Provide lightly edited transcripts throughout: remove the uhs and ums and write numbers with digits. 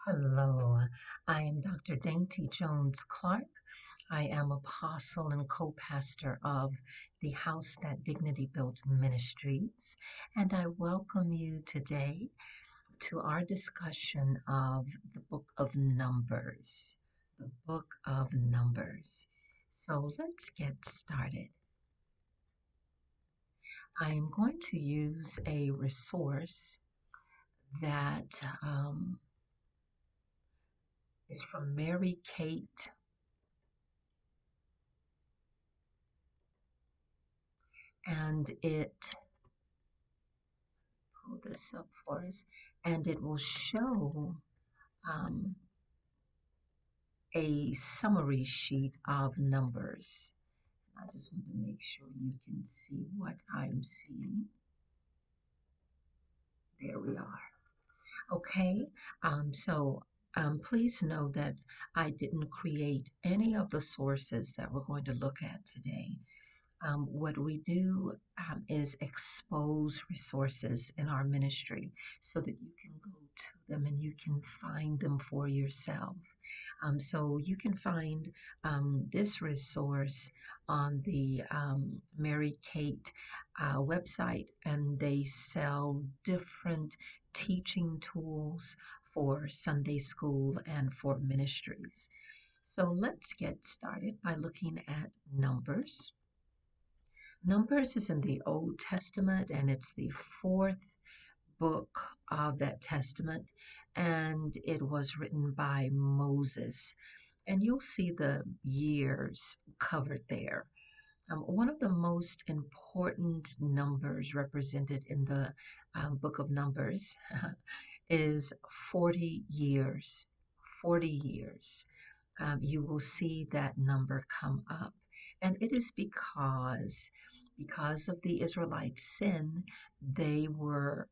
Hello, I am Dr. Dainty Jones Clark. I am apostle and co pastor of the House That Dignity Built Ministries, and I welcome you today to our discussion of the book of Numbers. The book of Numbers. So let's get started. I am going to use a resource that is from Mary Kate, and it pull this up for us, and it will show um, a summary sheet of numbers. I just want to make sure you can see what I'm seeing. There we are. Okay, please know that I didn't create any of the sources that we're going to look at today. What we do is expose resources in our ministry so that you can go to them and you can find them for yourself. So you can find this resource on the Mary Kate website, and they sell different teaching tools for Sunday school and for ministries. So let's get started by looking at Numbers. Numbers is in the Old Testament, and it's the fourth book of that testament, and it was written by Moses. And you'll see the years covered there. One of the most important numbers represented in the book of Numbers is 40 years. 40 years. You will see that number come up. And it is because of the Israelites' sin, they were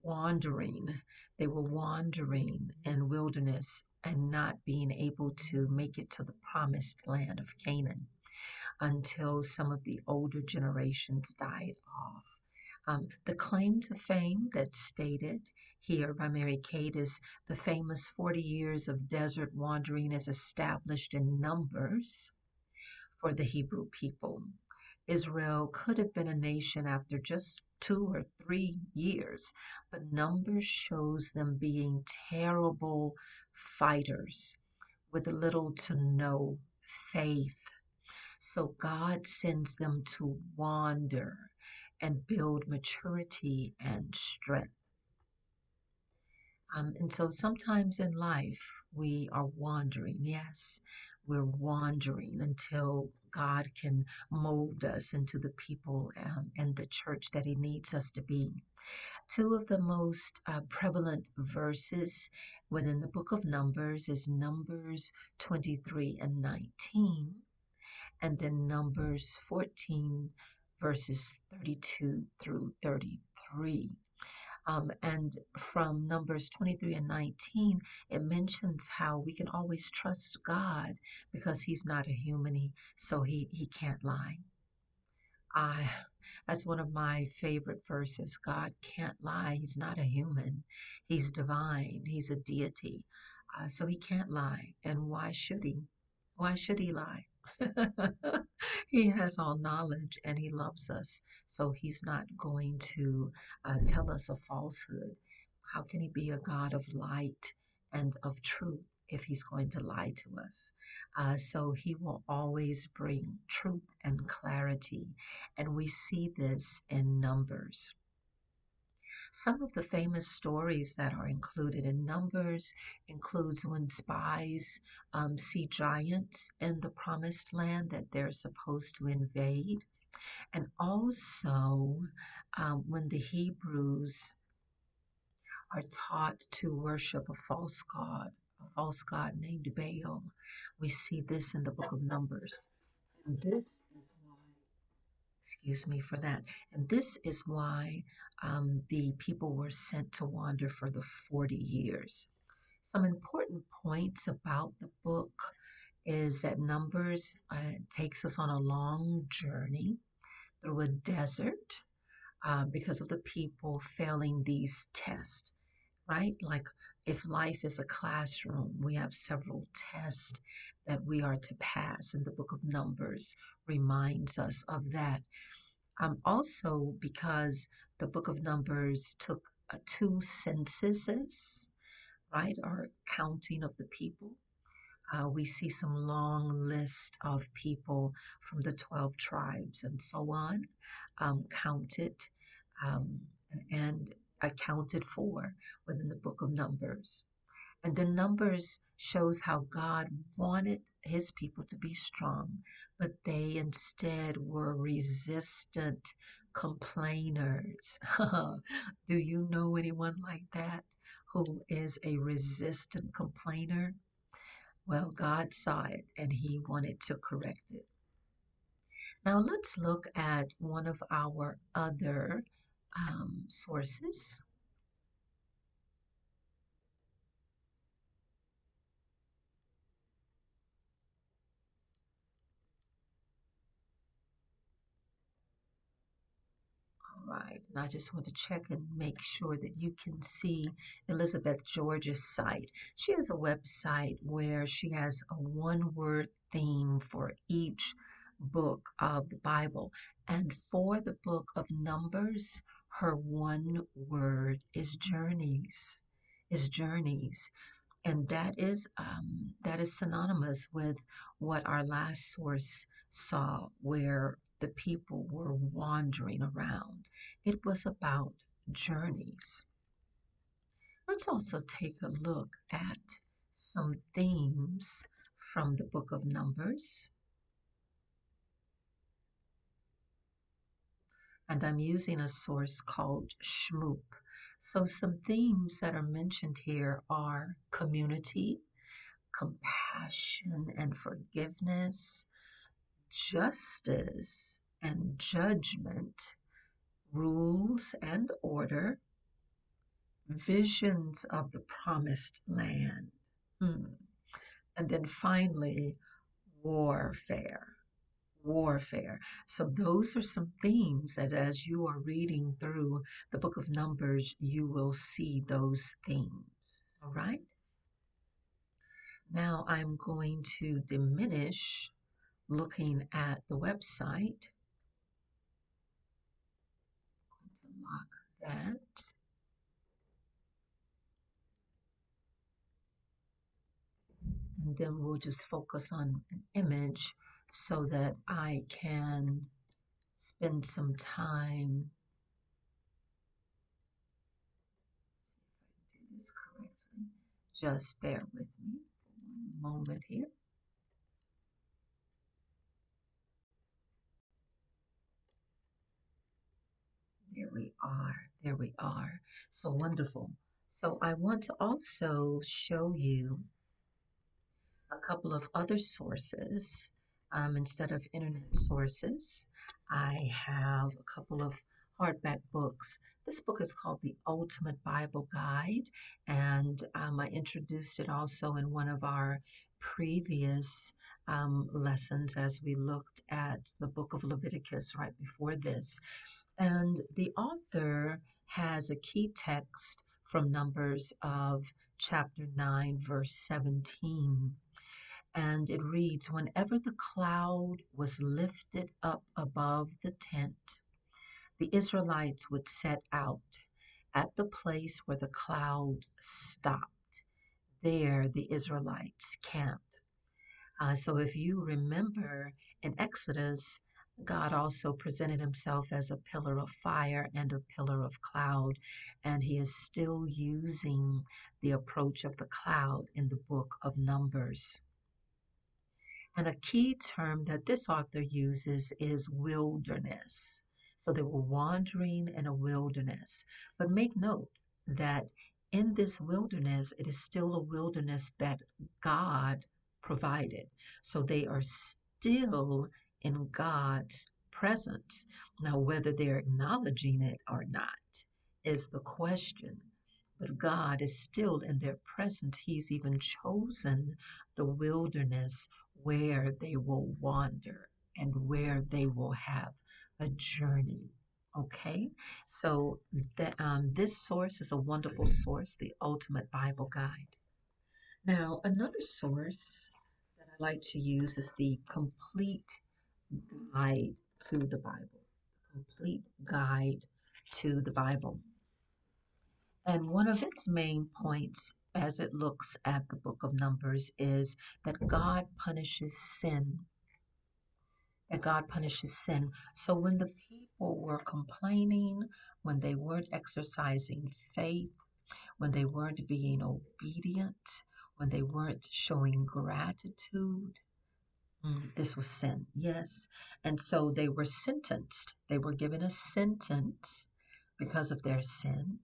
wandering. They were wandering in wilderness and not being able to make it to the promised land of Canaan until some of the older generations died off. The claim to fame that's stated here by Mary Kate is the famous 40 years of desert wandering as established in Numbers for the Hebrew people. Israel could have been a nation after just 2 or 3 years, but Numbers shows them being terrible fighters with little to no faith. So God sends them to wander and build maturity and strength. And so sometimes in life we are wandering. Yes, we're wandering until God can mold us into the people and the church that He needs us to be. Two of the most prevalent verses within the book of Numbers is Numbers 23 and 19, and then Numbers 14, verses 32 through 33. And from Numbers 23 and 19, it mentions how we can always trust God because He's not a human, so he can't lie. I, that's one of my favorite verses. God can't lie. He's not a human. He's divine. He's a deity. So He can't lie. And why should He? Why should He lie? He has all knowledge and He loves us. So He's not going to tell us a falsehood. How can He be a God of light and of truth if He's going to lie to us? So He will always bring truth and clarity. And we see this in Numbers. Some of the famous stories that are included in Numbers includes when spies see giants in the promised land that they're supposed to invade, and also when the Hebrews are taught to worship a false god named Baal. We see this in the book of Numbers. And this is why, excuse me for that, and this is why the people were sent to wander for the 40 years. Some important points about the book is that Numbers takes us on a long journey through a desert because of the people failing these tests, right? Like If life is a classroom, we have several tests that we are to pass, and the book of Numbers reminds us of that. Also, because the book of Numbers took two censuses, right, or counting of the people. We see some long list of people from the 12 tribes and so on, counted um, and accounted for within the book of Numbers. And then Numbers shows how God wanted his people to be strong, but they instead were resistant complainers. Do you know anyone like that who is a resistant complainer? Well, God saw it and he wanted to correct it. Now let's look at one of our other sources. Right. And I just want to check and make sure that you can see Elizabeth George's site. She has a website where she has a one-word theme for each book of the Bible. And for the book of Numbers, her one word is journeys. Is journeys. And that is synonymous with what our last source saw, where the people were wandering around. It was about journeys. Let's also take a look at some themes from the book of Numbers. And I'm using a source called Shmoop. So some themes that are mentioned here are community, compassion and forgiveness, justice and judgment, rules and order, visions of the promised land. Hmm. And then finally, warfare. Warfare. So, those are some themes that as you are reading through the book of Numbers, you will see those themes. All right. Now, I'm going to diminish looking at the website. I'm going to lock that. And then we'll just focus on an image so that I can spend some time. See if I can do this correctly. Just bear with me for one moment here. There we are. There we are. So wonderful. So I want to also show you a couple of other sources. Instead of internet sources, I have a couple of hardback books. This book is called The Ultimate Bible Guide, and I introduced it also in one of our previous lessons as we looked at the book of Leviticus right before this. And the author has a key text from Numbers of chapter 9, verse 17. And it reads, whenever the cloud was lifted up above the tent, the Israelites would set out at the place where the cloud stopped. There, the Israelites camped. So if you remember in Exodus, God also presented himself as a pillar of fire and a pillar of cloud, and he is still using the approach of the cloud in the book of Numbers. And a key term that this author uses is wilderness. So they were wandering in a wilderness. But make note that in this wilderness, it is still a wilderness that God provided. So they are still in God's presence. Now, whether they're acknowledging it or not is the question. But God is still in their presence. He's even chosen the wilderness where they will wander and where they will have a journey. Okay, so this source is a wonderful source, the Ultimate Bible Guide. Now, another source that I like to use is the Complete Guide to the Bible. Complete Guide to the Bible. And one of its main points as it looks at the book of Numbers is that God punishes sin. That God punishes sin. So when the people were complaining, when they weren't exercising faith, when they weren't being obedient, when they weren't showing gratitude, this was sin, yes. And so they were sentenced. They were given a sentence because of their sin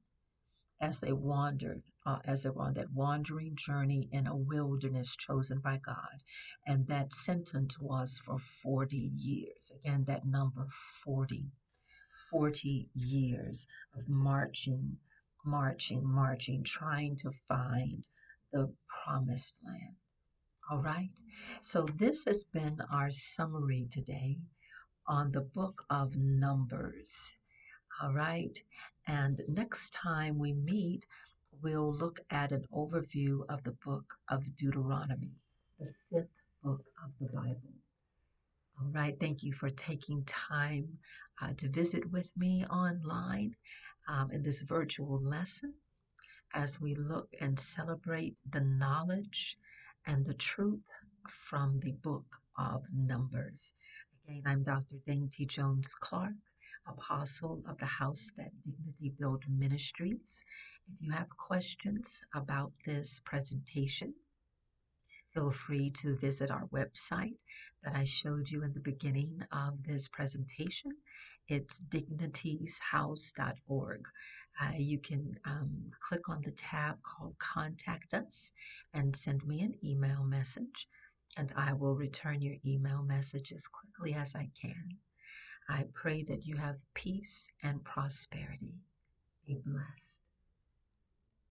as they wandered, as they were on that wandering journey in a wilderness chosen by God. And that sentence was for 40 years. Again, that number 40, 40 years of marching, marching, marching, trying to find the promised land. All right. So this has been our summary today on the book of Numbers. All right. And next time we meet, we'll look at an overview of the book of Deuteronomy, the fifth book of the Bible. All right. Thank you for taking time to visit with me online in this virtual lesson as we look and celebrate the knowledge and the truth from the book of Numbers. Again, I'm Dr. Dane T. Jones Clark, Apostle of the House That Dignity Build Ministries. If you have questions about this presentation, feel free to visit our website that I showed you in the beginning of this presentation. It's dignitieshouse.org. You can click on the tab called Contact Us and send me an email message, and I will return your email message as quickly as I can. I pray that you have peace and prosperity. Be blessed.